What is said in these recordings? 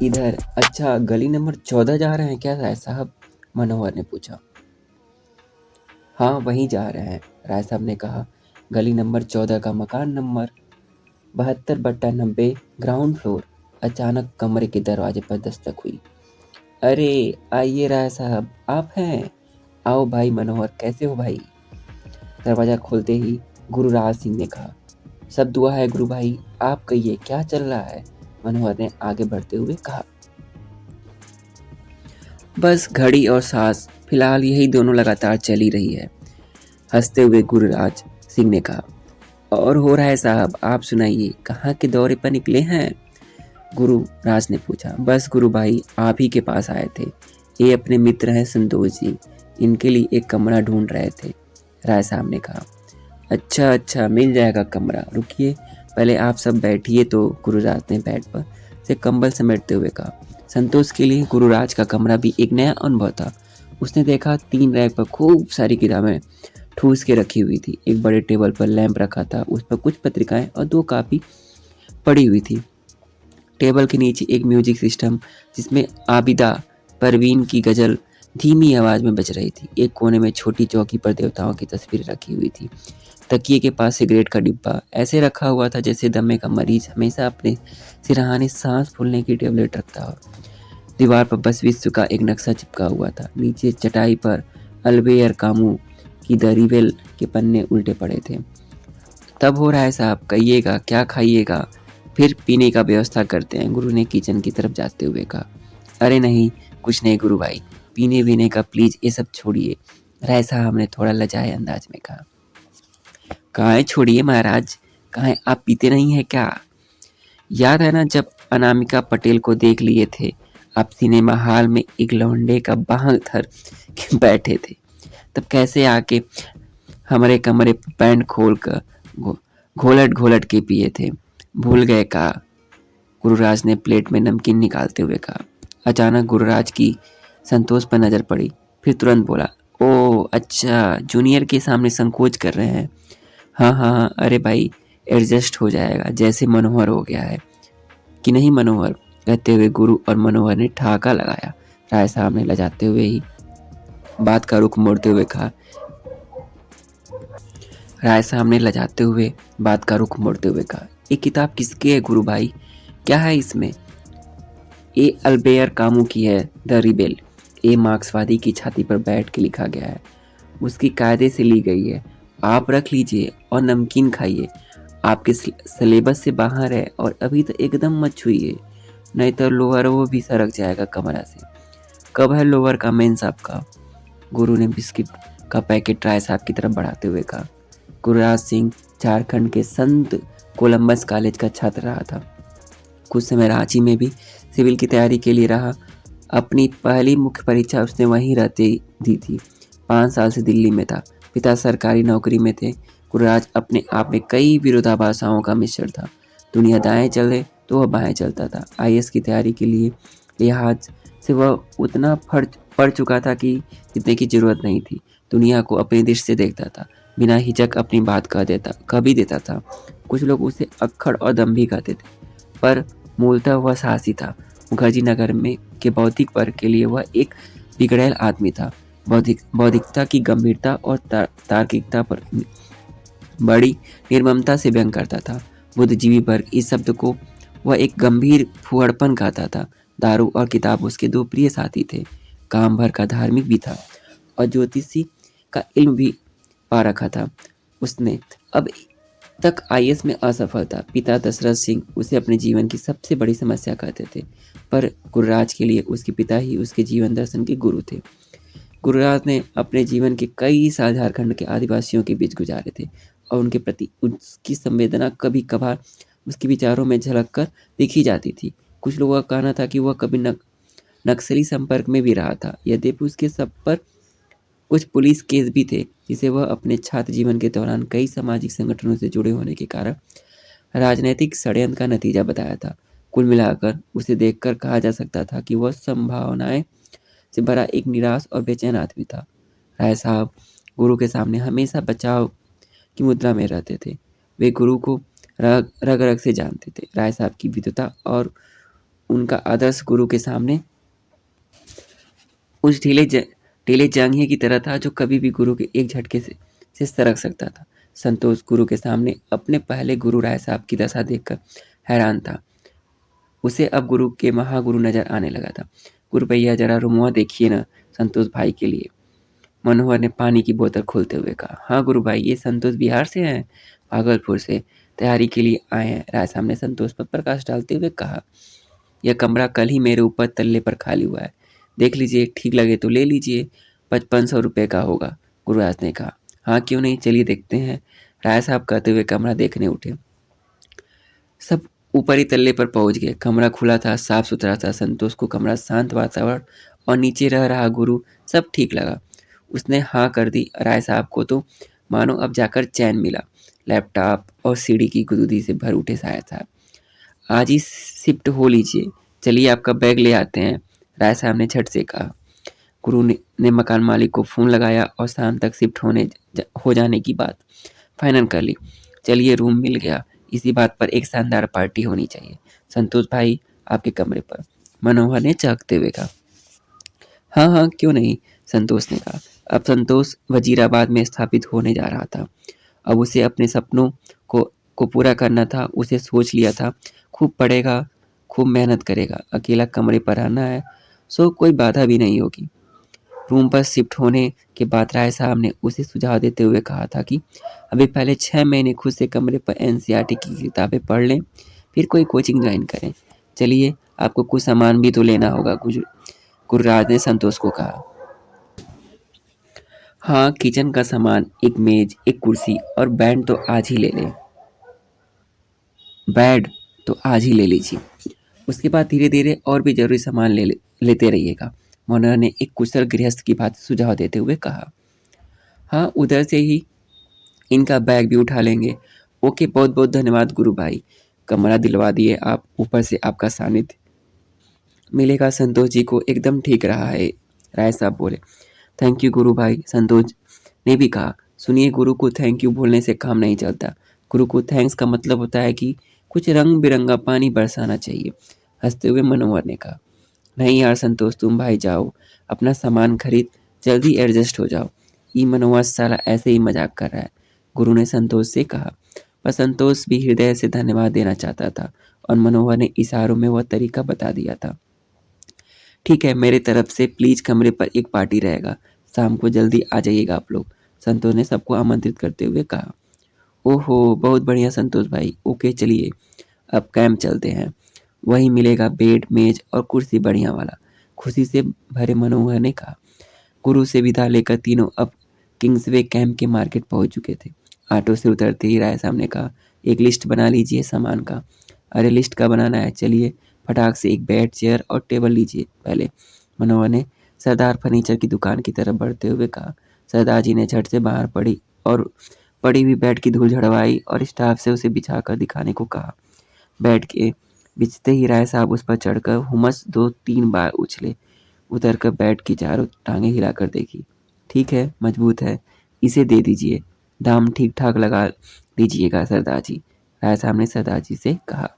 इधर। अच्छा, गली नंबर 14 जा रहे हैं क्या राय साहब? मनोहर ने पूछा। हाँ, वहीं जा रहे हैं, राय साहब ने कहा। गली नंबर 14 का मकान नंबर 72/90, ग्राउंड फ्लोर। अचानक कमरे के दरवाजे पर दस्तक हुई। अरे आइए राय साहब, आप हैं? आओ भाई मनोहर, कैसे हो भाई? दरवाजा खोलते ही गुरुराज सिंह ने कहा। सब दुआ है गुरु भाई, आप कहिए क्या चल रहा है? मनोहर ने आगे बढ़ते हुए कहा। बस घड़ी और सांस, फिलहाल यही दोनों लगातार चली रही है, हंसते हुए गुरुराज सिंह ने कहा। और हो रहा है साहब, आप सुनाइए, कहाँ के दौरे पर निकले हैं? गुरु राज ने पूछा। बस गुरु भाई, आप ही के पास आए थे। ये अपने मित्र हैं संतोष जी, इनके लिए एक कमरा ढूंढ रहे थे, राय साहब ने कहा। अच्छा अच्छा, मिल जाएगा कमरा, रुकिए पहले आप सब बैठिए। तो गुरुराज ने बेड पर से कंबल समेटते हुए कहा। संतोष के लिए गुरुराज का कमरा भी एक नया अनुभव था। उसने देखा 3 रैक पर खूब सारी किताबें ठूस के रखी हुई थी। एक बड़े टेबल पर लैंप रखा था, उस पर कुछ पत्रिकाएं और 2 कापी पड़ी हुई थी। टेबल के नीचे एक म्यूजिक सिस्टम जिसमें आबिदा परवीन की गजल धीमी आवाज में बज रही थी। एक कोने में छोटी चौकी पर देवताओं की तस्वीर रखी हुई थी। तकिए के पास सिगरेट का डिब्बा ऐसे रखा हुआ था जैसे दमे का मरीज हमेशा अपने सिरहाने सांस फूलने की टेबलेट रखता हो। दीवार पर बस विश्व का एक नक्शा चिपका हुआ था। नीचे चटाई पर अल्बेयर कामू की द रिवेल के पन्ने उल्टे पड़े थे। तब हो रहा है साहब, कहिएगा क्या खाइएगा, फिर पीने का व्यवस्था करते हैं, गुरु ने किचन की तरफ जाते हुए कहा। अरे नहीं, कुछ नहीं गुरु भाई, पीने वीने का प्लीज ये सब छोड़िए, राय साहब ने थोड़ा लजाए अंदाज में कहा। काहे छोड़िए महाराज, काहे आप पीते नहीं है क्या? याद है ना जब अनामिका पटेल को देख लिए थे, आप सिनेमा हॉल में एक लौंडे का बांह धर के बैठे थे, तब कैसे आके हमारे कमरे पर पैंट खोल कर घोलट घोलट के पिए थे, भूल गए का? गुरुराज ने प्लेट में नमकीन निकालते हुए कहा। अचानक गुरुराज की संतोष पर नजर पड़ी, फिर तुरंत बोला। ओ अच्छा, जूनियर के सामने संकोच कर रहे हैं। हाँ हाँ हाँ, अरे भाई एडजस्ट हो जाएगा, जैसे मनोहर हो गया है कि नहीं मनोहर? कहते हुए गुरु और मनोहर ने ठहाका लगाया। राय साहब ने लजाते हुए ही बात का रुख मोड़ते हुए कहा। राय साहब ने लजाते हुए बात का रुख मोड़ते हुए कहा, ये किताब किसकी है गुरु भाई? क्या है इसमें? ये अल्बेयर कामू की है, द रिबेल। ये मार्क्सवादी की छाती पर बैठ के लिखा गया है, उसकी कायदे से ली गई है। आप रख लीजिए और नमकीन खाइए, आपके सिलेबस से बाहर है और अभी तो एकदम मत छुइए, नहीं तो लोअर वो भी सरक जाएगा कमरा से। कब है लोअर का मेंस आपका? गुरु ने बिस्किट का पैकेट राय साहब की तरफ बढ़ाते हुए कहा। गुरुराज सिंह झारखंड के संत कोलंबस कॉलेज का छात्र रहा था। कुछ समय रांची में भी सिविल की तैयारी के लिए रहा। अपनी पहली मुख्य परीक्षा उसने वहीं रहते दी थी। 5 साल से दिल्ली में था। पिता सरकारी नौकरी में थे। गुरुराज अपने आप में कई विरोधाभासों का मिश्रण था। दुनिया दाएं चले तो वह बाएं चलता था। आईएएस की तैयारी के लिए लिहाज से वह उतना पढ़ चुका था कि जितने की जरूरत नहीं थी। दुनिया को अपनी दृष्टि से देखता था, बिना हिचक अपनी बात कह भी देता था। कुछ लोग उसे अक्खड़ और दम्भी कहते थे, पर मूलतः वह साहसी था। मुखर्जी नगर में के बौद्धिक वर्ग के लिए वह एक बिगड़ैल आदमी था। बौद्धिकता की गंभीरता और तार्किकता पर बड़ी निर्ममता से व्यंग करता था। बुद्धिजीवी वर्ग इस शब्द को वह एक गंभीर फुहड़पन कहता था। दारू और किताब उसके 2 प्रिय साथी थे। काम भर का धार्मिक भी था और ज्योतिषी का इल्म भी पा रखा था उसने। अब तक आईएएस में असफल था। पिता दशरथ सिंह उसे अपने जीवन की सबसे बड़ी समस्या कहते थे, पर गुरुराज के लिए उसके पिता ही उसके जीवन दर्शन के गुरु थे। गुरुराज ने अपने जीवन के कई साल झारखंड के आदिवासियों के बीच गुजारे थे और उनके प्रति उसकी संवेदना कभी कभार उसके विचारों में झलक कर दिखी जाती थी। कुछ लोगों का कहना था कि वह कभी नक्सली संपर्क में भी रहा था। यद्यपि उसके सब पर कुछ पुलिस केस भी थे, जिसे वह अपने छात्र जीवन के दौरान कई सामाजिक संगठनों से जुड़े होने के कारण राजनैतिक षड्यंत्र का नतीजा बताया था। कुल मिलाकर उसे देखकर कहा जा सकता था कि वह संभावनाएं से भरा एक निराश और बेचैन आदमी था। राय साहब गुरु के सामने हमेशा बचाव की मुद्रा में रहते थे। वे गुरु को रग रग से जानते थे। राय साहब की विद्वता और उनका आदर्श गुरु के सामने उस ढीले जांघिए की तरह था जो कभी भी गुरु के एक झटके से सरक सकता था। संतोष गुरु के सामने अपने पहले गुरु राय साहब की दशा देखकर हैरान था। उसे अब गुरु के महागुरु नजर आने लगा था। गुरु भैया जरा रुमुआ देखिए ना संतोष भाई के लिए। मनोहर ने पानी की बोतल खोलते हुए कहा। हाँ गुरु भाई, ये संतोष बिहार से हैं, भागलपुर से तैयारी के लिए आए हैं। राय साहब ने संतोष पर प्रकाश डालते हुए कहा। यह कमरा कल ही मेरे ऊपर तल्ले पर खाली हुआ है, देख लीजिए, ठीक लगे तो ले लीजिए। 5500 रुपये का होगा, गुरुराज ने कहा। हाँ क्यों नहीं, चलिए देखते हैं, राय साहब कहते हुए कमरा देखने उठे। सब ऊपरी तल्ले पर पहुंच गए। कमरा खुला था, साफ सुथरा था। संतोष को कमरा, शांत वातावरण और नीचे रह रहा गुरु सब ठीक लगा। उसने हाँ कर दी। राय साहब को तो मानो अब जाकर चैन मिला। लैपटॉप और सीढ़ी की गुदगुदी से भर उठे साहब। आज ही शिफ्ट हो लीजिए, चलिए आपका बैग ले आते हैं, राय साहब ने झट से कहा। गुरु ने मकान मालिक को फ़ोन लगाया और शाम तक शिफ्ट हो जाने की बात फाइनल कर ली। चलिए, रूम मिल गया, इसी बात पर एक शानदार पार्टी होनी चाहिए। संतोष भाई, आपके कमरे पर, मनोहर ने चहकते हुए कहा। हाँ हाँ क्यों नहीं, संतोष ने कहा। अब संतोष वजीराबाद में स्थापित होने जा रहा था। अब उसे अपने सपनों को पूरा करना था। उसे सोच लिया था, खूब पढ़ेगा, खूब मेहनत करेगा, अकेला कमरे पर रहना है, सो कोई बाधा भी नहीं होगी। रूम पर शिफ्ट होने के बाद राय साहब ने उसे सुझाव देते हुए कहा था कि अभी पहले 6 महीने खुद से कमरे पर एनसीईआरटी की किताबें पढ़ लें, फिर कोई कोचिंग ज्वाइन करें। चलिए, आपको कुछ सामान भी तो लेना होगा, गुरुराज ने संतोष को कहा। हाँ, किचन का सामान, एक मेज, एक कुर्सी और बेड तो आज ही ले लीजिए। उसके बाद धीरे धीरे और भी जरूरी सामान लेते रहिएगा, मनोहर ने एक कुशल गृहस्थ की बात सुझाव देते हुए कहा। हाँ, उधर से ही इनका बैग भी उठा लेंगे। ओके, बहुत बहुत धन्यवाद गुरु भाई, कमरा दिलवा दिए आप, ऊपर से आपका सानिध्य मिलेगा संतोष जी को एकदम ठीक रहा है, राय साहब बोले। थैंक यू गुरु भाई, संतोष ने भी कहा। सुनिए, गुरु को थैंक यू बोलने से काम नहीं चलता। गुरु को थैंक्स का मतलब होता है कि कुछ रंग बिरंगा पानी बरसाना चाहिए, हंसते हुए मनोहर ने कहा। नहीं यार संतोष, तुम भाई जाओ, अपना सामान खरीद जल्दी एडजस्ट हो जाओ। ये मनोहर साला ऐसे ही मजाक कर रहा है, गुरु ने संतोष से कहा। पर संतोष भी हृदय से धन्यवाद देना चाहता था और मनोहर ने इशारों में वह तरीका बता दिया था। ठीक है, मेरे तरफ से प्लीज कमरे पर एक पार्टी रहेगा, शाम को जल्दी आ जाइएगा आप लोग, संतोष ने सबको आमंत्रित करते हुए कहा। ओहो, बहुत बढ़िया संतोष भाई, ओके चलिए अब कैंप चलते हैं, वही मिलेगा बेड, मेज और कुर्सी बढ़िया वाला, खुशी से भरे मनोहर ने कहा। गुरु से विदा लेकर तीनों अब किंग्सवे कैंप के मार्केट पहुंच चुके थे। ऑटो से उतरते ही राय साहब ने कहा, एक लिस्ट बना लीजिए सामान का। अरे लिस्ट का बनाना है, चलिए फटाक से एक बेड, चेयर और टेबल लीजिए पहले, मनोहर ने सरदार फर्नीचर की दुकान की तरफ बढ़ते हुए कहा। सरदार जी ने झट से बाहर पड़ी हुई बेड की धूल झड़वाई और स्टाफ से उसे बिछाकर दिखाने को कहा। बेड के बिछते ही राय साहब उस पर चढ़कर हुमस 2-3 बार उछले, उतरकर बेड की चारों टांगें हिलाकर देखी। ठीक है, मजबूत है, इसे दे दीजिए, दाम ठीक ठाक लगा दीजिएगा सरदार जी, राय साहब ने सरदार जी से कहा।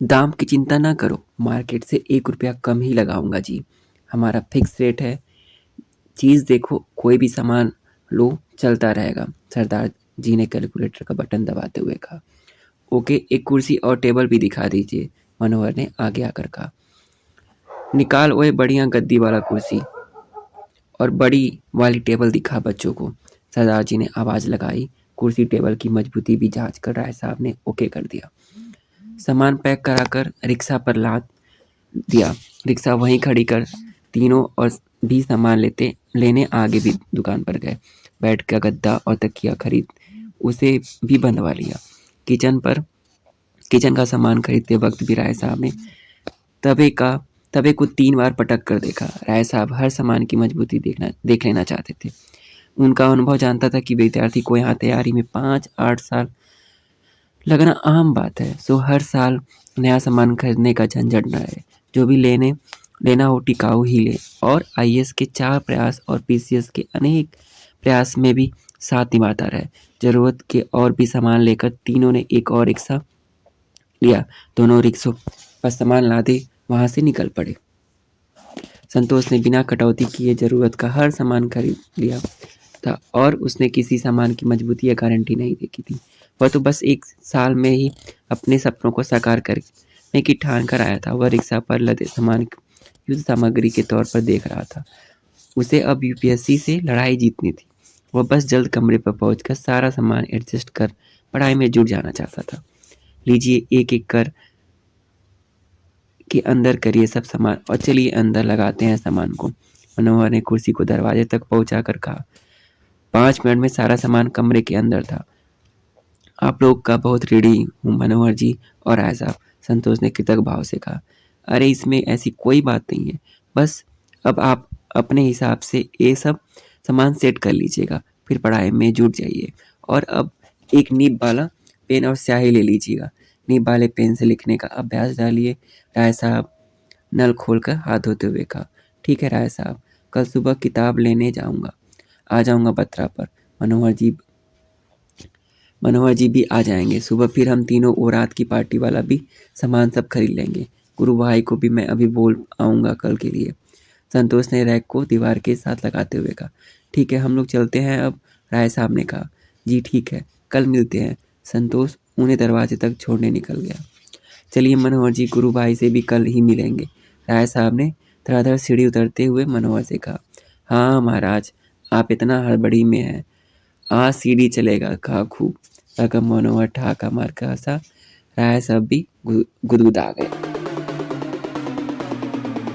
दाम की चिंता ना करो, मार्केट से 1 रुपया कम ही लगाऊंगा जी, हमारा फिक्स रेट है। चीज़ देखो, कोई भी सामान लो, चलता रहेगा, सरदार जी ने कैलकुलेटर का बटन दबाते हुए कहा। ओके, एक कुर्सी और टेबल भी दिखा दीजिए, मनोहर ने आगे आकर कहा। निकाल ओए बढ़िया गद्दी वाला कुर्सी और बड़ी वाली टेबल दिखा बच्चों को, सरदार जी ने आवाज़ लगाई। कुर्सी टेबल की मजबूती भी जांच कर राय साहब ने ओके कर दिया। सामान पैक कराकर रिक्शा पर लाद दिया। रिक्शा वहीं खड़ी कर तीनों और भी सामान लेने आगे भी दुकान पर गए। बेड का गद्दा और तकिया खरीद उसे भी बंधवा लिया। किचन का सामान खरीदते वक्त भी राय साहब ने तवे को 3 बार पटक कर देखा। राय साहब हर सामान की मजबूती देख लेना चाहते थे। उनका अनुभव जानता था कि विद्यार्थी को यहाँ तैयारी में 5-8 साल लगना आम बात है, सो हर साल नया सामान खरीदने का झंझट न रहे। जो भी लेना हो टिकाऊ ही ले। और आईएएस के 4 प्रयास और पीसीएस के अनेक प्रयास में भी साथ निभाता रहे। जरूरत के और भी सामान लेकर तीनों ने एक और रिक्शा लिया। दोनों रिक्शों पर सामान लादे वहां से निकल पड़े। संतोष ने बिना कटौती किए जरूरत का हर सामान खरीद लिया था और उसने किसी सामान की मजबूती या गारंटी नहीं देखी थी। वह तो बस 1 साल में ही अपने सपनों को साकार करने की ठान कर आया था। वह रिक्शा पर लदे सामान को युद्ध सामग्री के तौर पर देख रहा था। उसे अब यूपीएससी से लड़ाई जीतनी थी। वह बस जल्द कमरे पर पहुंचकर सारा सामान एडजस्ट कर पढ़ाई में जुट जाना चाहता था। लीजिए, एक एक कर के अंदर करिए सब सामान और चलिए अंदर लगाते हैं सामान को। मनोहर ने कुर्सी को दरवाजे तक पहुंचाकर कहा। 5 मिनट में सारा सामान कमरे के अंदर था। आप लोग का बहुत रेडी हूँ मनोहर जी और राय साहब, संतोष ने कृतज्ञ भाव से कहा। अरे इसमें ऐसी कोई बात नहीं है, बस अब आप अपने हिसाब से ये सब सामान सेट कर लीजिएगा, फिर पढ़ाई में जुट जाइए। और अब एक नीब वाला पेन और स्याही ले लीजिएगा। नीब वाले पेन से लिखने का अभ्यास डालिए। राय साहब नल खोलकर हाथ धोते हुए कहा। ठीक है राय साहब, कल सुबह किताब लेने जाऊंगा, आ जाऊंगा बत्रा पर। मनोहर जी भी आ जाएंगे। सुबह फिर हम तीनों और रात की पार्टी वाला भी सामान सब खरीद लेंगे। गुरु भाई को भी मैं अभी बोल आऊँगा कल के लिए। संतोष ने रैक को दीवार के साथ लगाते हुए कहा। ठीक है, हम लोग चलते हैं अब, राय साहब ने कहा। जी ठीक है, कल मिलते हैं। संतोष उन्हें दरवाजे तक छोड़ने निकल गया। चलिए मनोहर जी, गुरु भाई से भी कल ही मिलेंगे, राय साहब ने धड़ाधड़ सीढ़ी उतरते हुए मनोहर से कहा। हाँ महाराज, आप इतना हड़बड़ी में हैं, आज सीढ़ी चलेगा, कहा खूब। मनोहर ठहाका मारकर हंसा। राय साहब भी गुदगुदा गए।